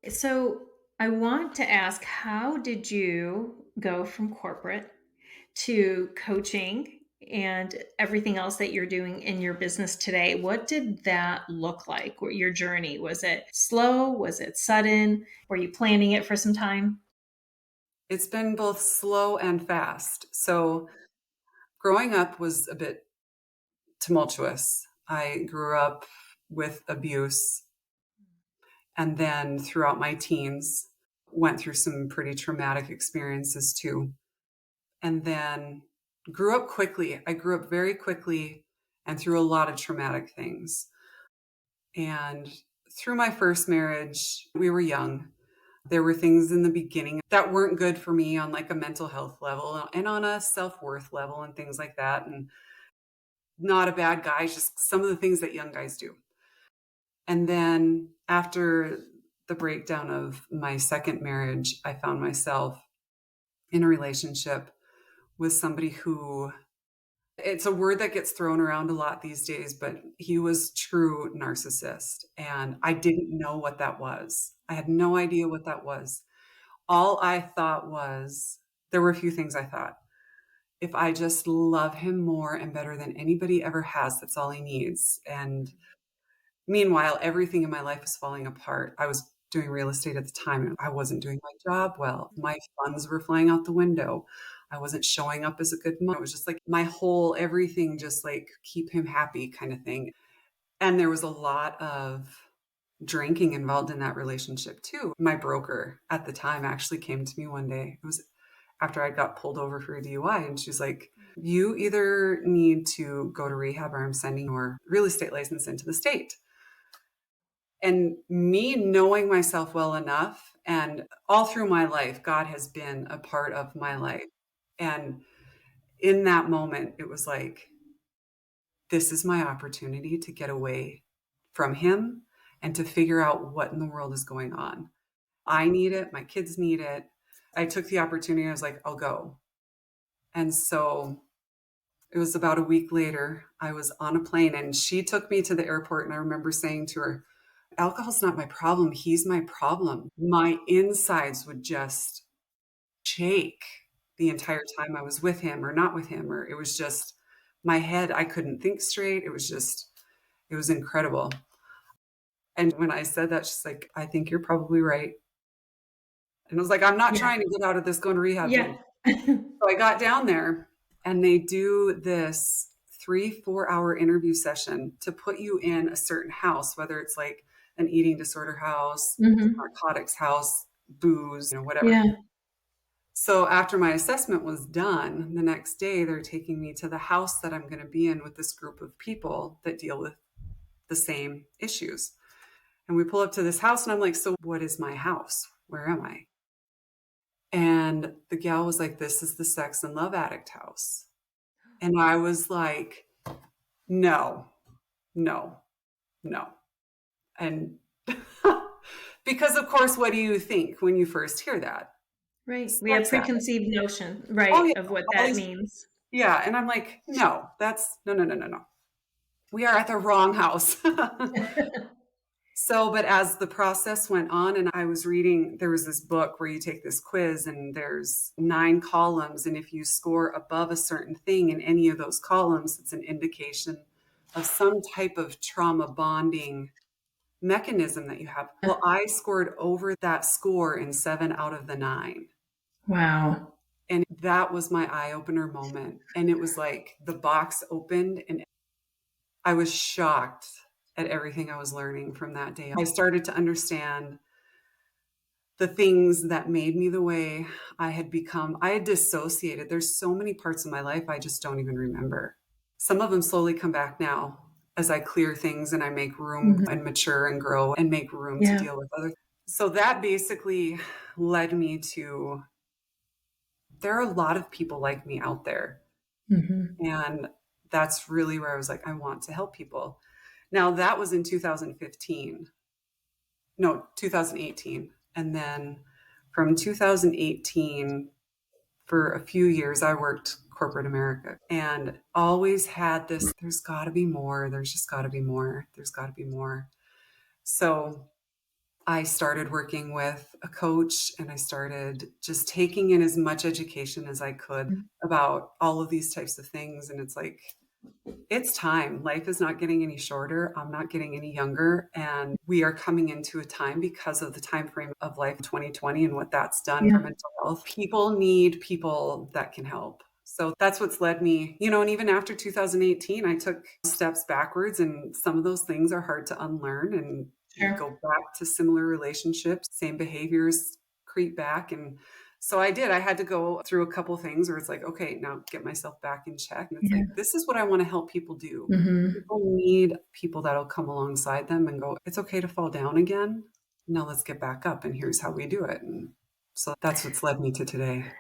So I want to ask, how did you go from corporate to coaching and everything else that you're doing in your business today? What did that look like? What your journey? Was it slow? Was it sudden? Were you planning it for some time? It's been both slow and fast. So growing up was a bit tumultuous. I grew up with abuse and then throughout my teens went through some pretty traumatic experiences too. And then grew up quickly. I grew up very quickly and through a lot of traumatic things. And through my first marriage, we were young. There were things in the beginning that weren't good for me on like a mental health level and on a self-worth level and things like that. And not a bad guy, just some of the things that young guys do. And then after the breakdown of my second marriage, I found myself in a relationship with somebody who, it's a word that gets thrown around a lot these days, but he was true narcissist. And I didn't know what that was. I had no idea what that was. All I thought was, there were a few things I thought. If I just love him more and better than anybody ever has, that's all he needs. And meanwhile, everything in my life was falling apart. I was doing real estate at the time and I wasn't doing my job well. My funds were flying out the window. I wasn't showing up as a good mom. It was just like my whole everything, just like keep him happy kind of thing. And there was a lot of drinking involved in that relationship too. My broker at the time actually came to me one day. It was after I got pulled over for a DUI, and she's like, you either need to go to rehab or I'm sending your real estate license into the state. And me knowing myself well enough, and all through my life, God has been a part of my life. And in that moment, it was like, this is my opportunity to get away from him and to figure out what in the world is going on. I need it. My kids need it. I took the opportunity. I was like, I'll go. And so it was about a week later, I was on a plane and she took me to the airport. And I remember saying to her, alcohol's not my problem. He's my problem. My insides would just shake the entire time I was with him or not with him. Or it was just my head. I couldn't think straight. It was just, it was incredible. And when I said that, she's like, I think you're probably right. And I was like, I'm not Yeah. trying to get out of this going to rehab Yeah. thing. So I got down there and they do this 3-4 hour interview session to put you in a certain house, whether it's like an eating disorder house, Hmm. narcotics house, booze, whatever. Yeah. So after my assessment was done, the next day they're taking me to the house that I'm going to be in with this group of people that deal with the same issues. And we pull up to this house and I'm like, so what is my house? Where am I? And the gal was like, this is the sex and love addict house. And I was like, no, no, no. And because, of course, what do you think when you first hear that? Right. We have Sex addict. preconceived notion, Oh, right, yeah. of what All that these, means. yeah. And I'm like, no, that's no, no, no, no, no. We are at the wrong house. So, but as the process went on and I was reading, there was this book where you take this quiz and there's 9 columns. And if you score above a certain thing in any of those columns, it's an indication of some type of trauma bonding mechanism that you have. Well, I scored over that score in 7 out of the 9. Wow. And that was my eye opener moment. And it was like the box opened and I was shocked at everything I was learning from that day. I started to understand the things that made me the way I had become. I had dissociated. There's so many parts of my life I just don't even remember. Some of them slowly come back now as I clear things and I make room Mhm. and mature and grow and make room to Yeah. deal with other. So that basically led me to, there are a lot of people like me out there. Mhm. And that's really where I was like, I want to help people. Now that was in 2015. No, 2018. And then from 2018, for a few years, I worked corporate America and always had this, there's got to be more. There's just got to be more. There's got to be more. So I started working with a coach and I started just taking in as much education as I could Mm. about all of these types of things. And it's like, it's time. Life is not getting any shorter. I'm not getting any younger. And we are coming into a time because of the time frame of life 2020 and what that's done for Yeah. mental health. People need people that can help. So that's what's led me, and even after 2018, I took steps backwards, and some of those things are hard to unlearn. And you Sure. go back to similar relationships, same behaviors creep back. And so I did. I had to go through a couple things where it's like, okay, now get myself back in check. And it's Yeah. like, this is what I want to help people do. Mhm. People need people that'll come alongside them and go, it's okay to fall down again. Now let's get back up. And here's how we do it. And so that's what's led me to today.